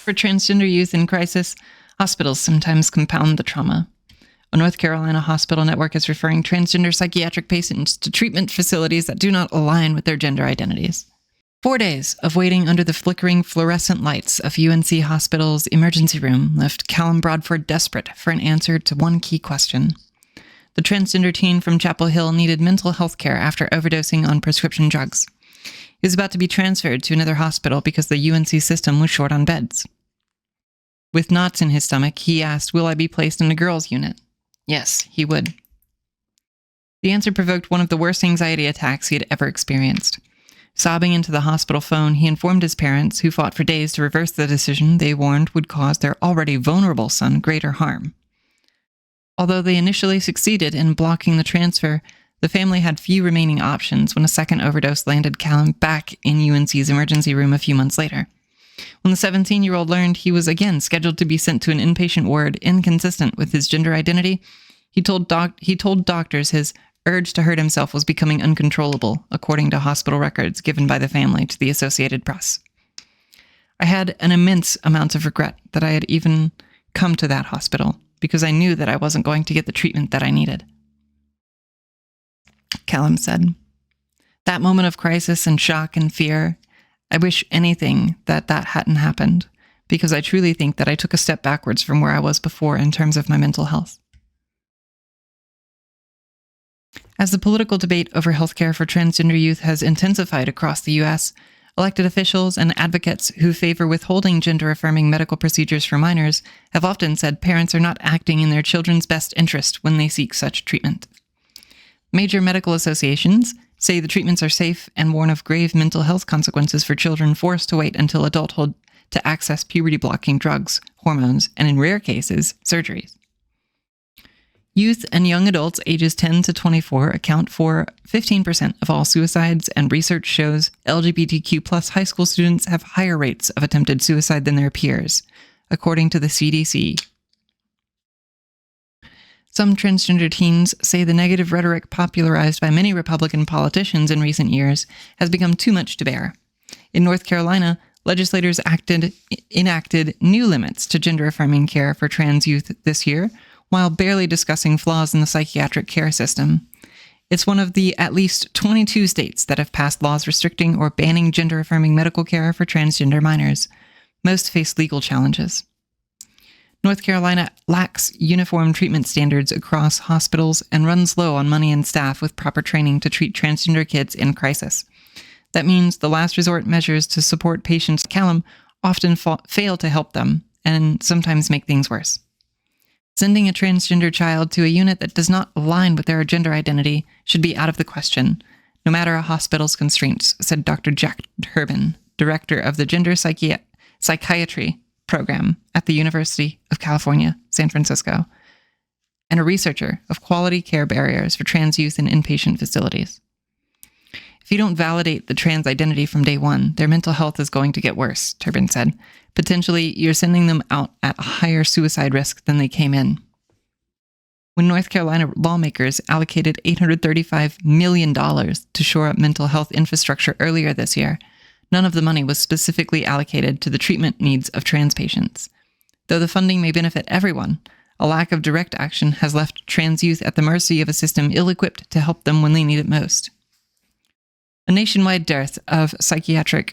For transgender youth in crisis, hospitals sometimes compound the trauma. A North Carolina hospital network is referring transgender psychiatric patients to treatment facilities that do not align with their gender identities. 4 days of waiting under the flickering fluorescent lights of UNC Hospital's emergency room left Callum Brodford desperate for an answer to one key question. The transgender teen from Chapel Hill needed mental health care after overdosing on prescription drugs. He was about to be transferred to another hospital because the UNC system was short on beds. With knots in his stomach, he asked, "Will I be placed in a girls' unit?" Yes, he would. The answer provoked one of the worst anxiety attacks he had ever experienced. Sobbing into the hospital phone, he informed his parents, who fought for days to reverse the decision they warned would cause their already vulnerable son greater harm. Although they initially succeeded in blocking the transfer, the family had few remaining options when a second overdose landed Callum back in UNC's emergency room a few months later. When the 17-year-old learned he was again scheduled to be sent to an inpatient ward inconsistent with his gender identity, he told doctors his urge to hurt himself was becoming uncontrollable, according to hospital records given by the family to the Associated Press. "I had an immense amount of regret that I had even come to that hospital, because I knew that I wasn't going to get the treatment that I needed," Callum said. "That moment of crisis and shock and fear, I wish anything that hadn't happened, because I truly think that I took a step backwards from where I was before in terms of my mental health." As the political debate over healthcare for transgender youth has intensified across the U.S., elected officials and advocates who favor withholding gender-affirming medical procedures for minors have often said parents are not acting in their children's best interest when they seek such treatment. Major medical associations say the treatments are safe and warn of grave mental health consequences for children forced to wait until adulthood to access puberty-blocking drugs, hormones, and in rare cases, surgeries. Youth and young adults ages 10 to 24 account for 15% of all suicides, and research shows LGBTQ+ high school students have higher rates of attempted suicide than their peers, according to the CDC. Some transgender teens say the negative rhetoric popularized by many Republican politicians in recent years has become too much to bear. In North Carolina, legislators enacted new limits to gender-affirming care for trans youth this year, while barely discussing flaws in the psychiatric care system. It's one of the at least 22 states that have passed laws restricting or banning gender-affirming medical care for transgender minors. Most face legal challenges. North Carolina lacks uniform treatment standards across hospitals and runs low on money and staff with proper training to treat transgender kids in crisis. That means the last resort measures to support patients like Callum often fail to help them and sometimes make things worse. Sending a transgender child to a unit that does not align with their gender identity should be out of the question, no matter a hospital's constraints, said Dr. Jack Turbin, director of the Gender Psychiatry program at the University of California, San Francisco, and a researcher of quality care barriers for trans youth in inpatient facilities. "If you don't validate the trans identity from day one, their mental health is going to get worse," Turbin said. "Potentially, you're sending them out at a higher suicide risk than they came in." When North Carolina lawmakers allocated $835 million to shore up mental health infrastructure earlier this year, none of the money was specifically allocated to the treatment needs of trans patients. Though the funding may benefit everyone, a lack of direct action has left trans youth at the mercy of a system ill-equipped to help them when they need it most. A nationwide dearth of pediatric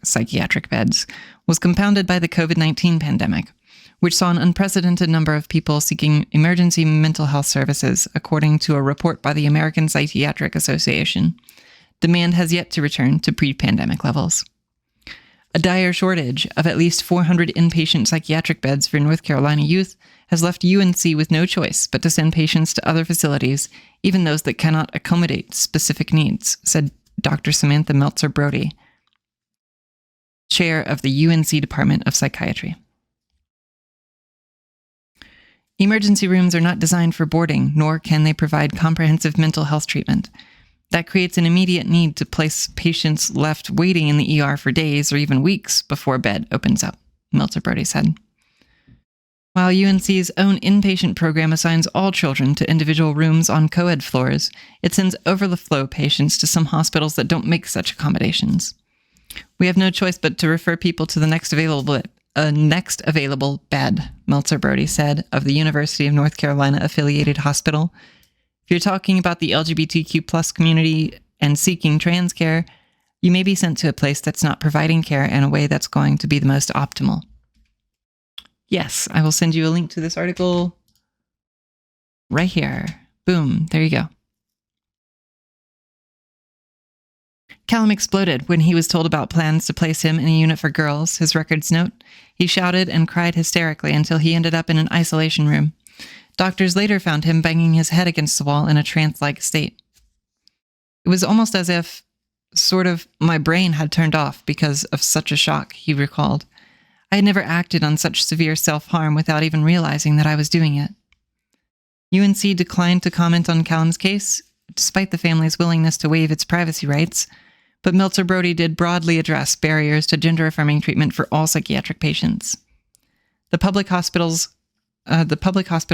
psychiatric beds was compounded by the COVID-19 pandemic, which saw an unprecedented number of people seeking emergency mental health services, according to a report by the American Psychiatric Association. Demand has yet to return to pre-pandemic levels. A dire shortage of at least 400 inpatient psychiatric beds for North Carolina youth has left UNC with no choice but to send patients to other facilities, even those that cannot accommodate specific needs, said Dr. Samantha Meltzer-Brody, chair of the UNC Department of Psychiatry. Emergency rooms are not designed for boarding, nor can they provide comprehensive mental health treatment. That creates an immediate need to place patients left waiting in the ER for days or even weeks before bed opens up, Meltzer-Brody said. While UNC's own inpatient program assigns all children to individual rooms on co-ed floors, it sends overflow patients to some hospitals that don't make such accommodations. We have no choice but to refer people to the next available bed, Meltzer-Brody said of the University of North Carolina affiliated hospital. If you're talking about the LGBTQ plus community and seeking trans care, you may be sent to a place that's not providing care in a way that's going to be the most optimal. Yes, I will send you a link to this article right here. Boom, there you go. Callum exploded when he was told about plans to place him in a unit for girls, his records note. He shouted and cried hysterically until he ended up in an isolation room. Doctors later found him banging his head against the wall in a trance-like state. It was almost as if, sort of, my brain had turned off because of such a shock, he recalled. I had never acted on such severe self-harm without even realizing that I was doing it. UNC declined to comment on Callum's case, despite the family's willingness to waive its privacy rights, but Meltzer-Brody did broadly address barriers to gender-affirming treatment for all psychiatric patients. The public hospital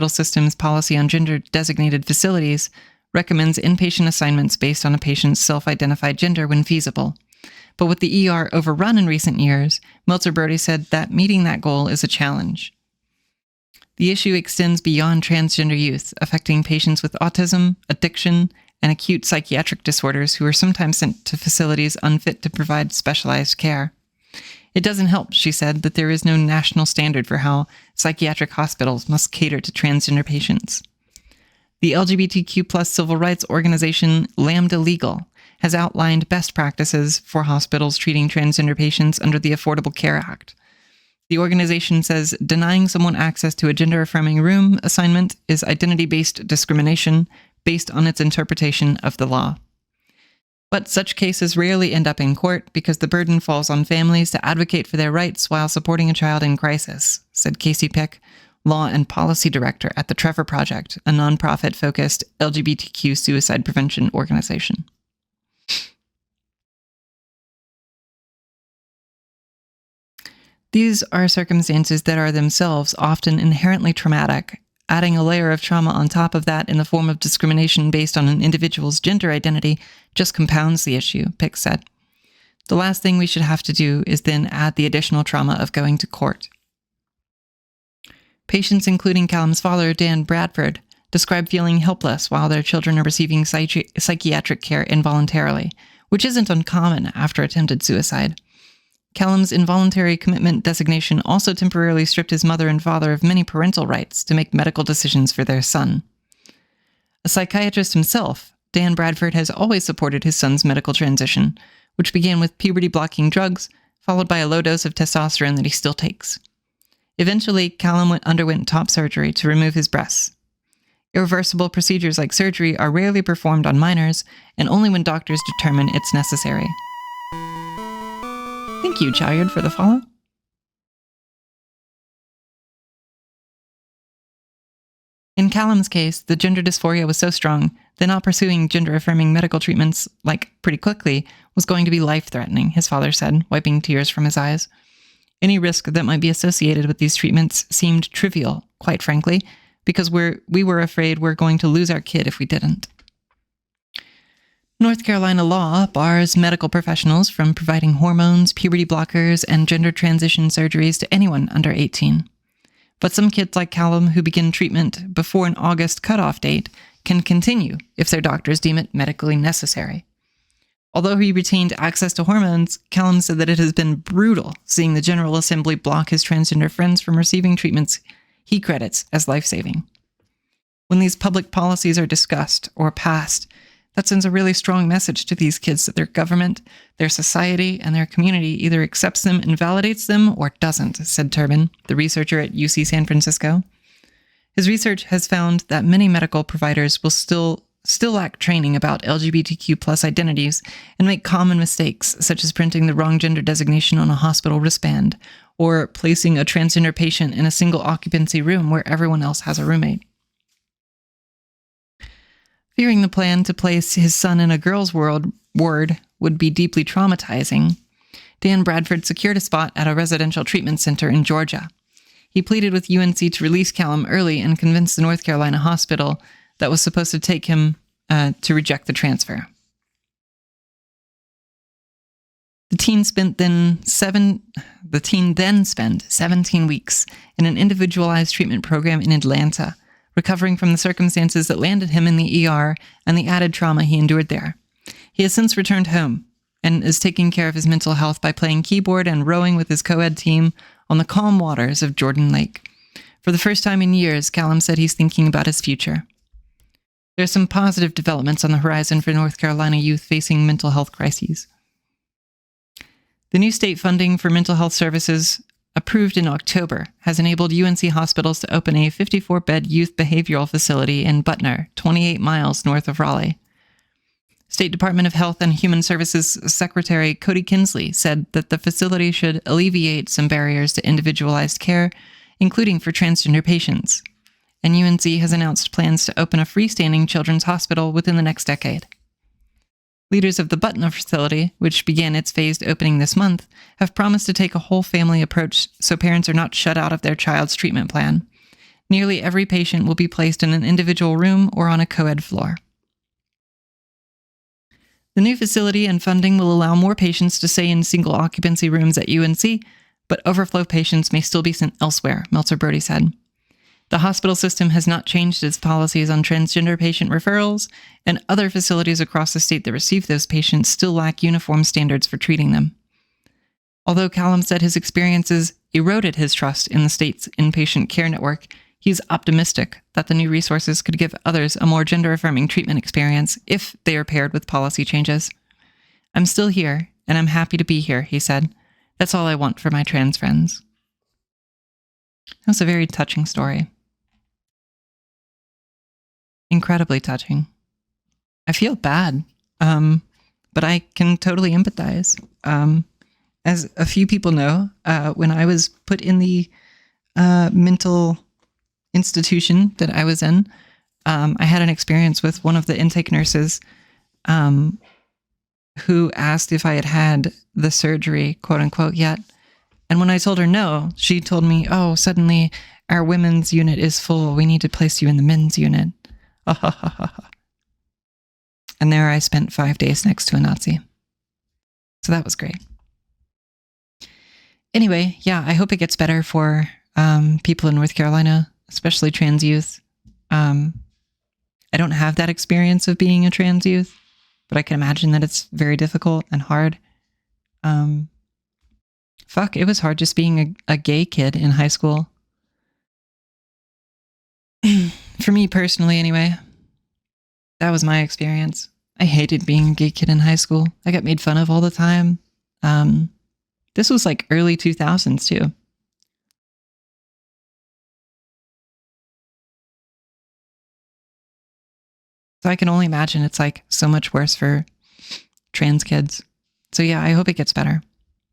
system's policy on gender-designated facilities recommends inpatient assignments based on a patient's self-identified gender when feasible. But with the ER overrun in recent years, Meltzer-Brody said that meeting that goal is a challenge. The issue extends beyond transgender youth, affecting patients with autism, addiction, and acute psychiatric disorders who are sometimes sent to facilities unfit to provide specialized care. It doesn't help, she said, that there is no national standard for how psychiatric hospitals must cater to transgender patients. The LGBTQ+ civil rights organization Lambda Legal has outlined best practices for hospitals treating transgender patients under the Affordable Care Act. The organization says denying someone access to a gender-affirming room assignment is identity-based discrimination based on its interpretation of the law. But such cases rarely end up in court because the burden falls on families to advocate for their rights while supporting a child in crisis, said Casey Pick, Law and Policy Director at the Tramer Project, a nonprofit-focused LGBTQ suicide prevention organization. These are circumstances that are themselves often inherently traumatic. Adding a layer of trauma on top of that in the form of discrimination based on an individual's gender identity just compounds the issue, Pick said. The last thing we should have to do is then add the additional trauma of going to court. Patients, including Callum's father, Dan Bradford, describe feeling helpless while their children are receiving psychiatric care involuntarily, which isn't uncommon after attempted suicide. Callum's involuntary commitment designation also temporarily stripped his mother and father of many parental rights to make medical decisions for their son. A psychiatrist himself, Dan Bradford has always supported his son's medical transition, which began with puberty-blocking drugs, followed by a low dose of testosterone that he still takes. Eventually, Callum underwent top surgery to remove his breasts. Irreversible procedures like surgery are rarely performed on minors, and only when doctors determine it's necessary. Thank you, Chayard, for the follow. In Callum's case, the gender dysphoria was so strong that not pursuing gender-affirming medical treatments, pretty quickly, was going to be life-threatening, his father said, wiping tears from his eyes. Any risk that might be associated with these treatments seemed trivial, quite frankly, because we were afraid we're going to lose our kid if we didn't. North Carolina law bars medical professionals from providing hormones, puberty blockers, and gender transition surgeries to anyone under 18. But some kids like Callum who begin treatment before an August cutoff date can continue if their doctors deem it medically necessary. Although he retained access to hormones, Callum said that it has been brutal seeing the General Assembly block his transgender friends from receiving treatments he credits as life-saving. When these public policies are discussed or passed, that sends a really strong message to these kids that their government, their society, and their community either accepts them and validates them or doesn't, said Turbin, the researcher at UC San Francisco. His research has found that many medical providers will still lack training about LGBTQ+ identities and make common mistakes, such as printing the wrong gender designation on a hospital wristband or placing a transgender patient in a single occupancy room where everyone else has a roommate. Fearing the plan to place his son in a girls' ward would be deeply traumatizing, Dan Bradford secured a spot at a residential treatment center in Georgia. He pleaded with UNC to release Callum early and convinced the North Carolina hospital that was supposed to take him to reject the transfer. The teen then spent 17 weeks in an individualized treatment program in Atlanta, recovering from the circumstances that landed him in the ER and the added trauma he endured there. He has since returned home and is taking care of his mental health by playing keyboard and rowing with his co-ed team on the calm waters of Jordan Lake. For the first time in years, Callum said he's thinking about his future. There are some positive developments on the horizon for North Carolina youth facing mental health crises. The new state funding for mental health services, approved in October, has enabled UNC hospitals to open a 54-bed youth behavioral facility in Butner, 28 miles north of Raleigh. State Department of Health and Human Services Secretary Cody Kinsley said that the facility should alleviate some barriers to individualized care, including for transgender patients. And UNC has announced plans to open a freestanding children's hospital within the next decade. Leaders of the Butner facility, which began its phased opening this month, have promised to take a whole family approach so parents are not shut out of their child's treatment plan. Nearly every patient will be placed in an individual room or on a co-ed floor. The new facility and funding will allow more patients to stay in single occupancy rooms at UNC, but overflow patients may still be sent elsewhere, Meltzer-Brody said. The hospital system has not changed its policies on transgender patient referrals, and other facilities across the state that receive those patients still lack uniform standards for treating them. Although Callum said his experiences eroded his trust in the state's inpatient care network, he's optimistic that the new resources could give others a more gender-affirming treatment experience if they are paired with policy changes. "I'm still here, and I'm happy to be here," he said. "That's all I want for my trans friends." That's a very touching story. Incredibly touching. I feel bad, but I can totally empathize. As a few people know, when I was put in the mental institution that I was in, I had an experience with one of the intake nurses who asked if I had had the surgery, quote unquote, yet. And when I told her no, she told me, "Oh, suddenly our women's unit is full. We need to place you in the men's unit." And there I spent 5 days next to a Nazi. So that was great. Anyway, yeah, I hope it gets better for people in North Carolina, especially trans youth. I don't have that experience of being a trans youth, but I can imagine that it's very difficult and hard. It was hard just being a gay kid in high school. For me personally, anyway. That was my experience. I hated being a gay kid in high school. I got made fun of all the time. This was like early 2000s too. So I can only imagine it's like so much worse for trans kids. So yeah, I hope it gets better.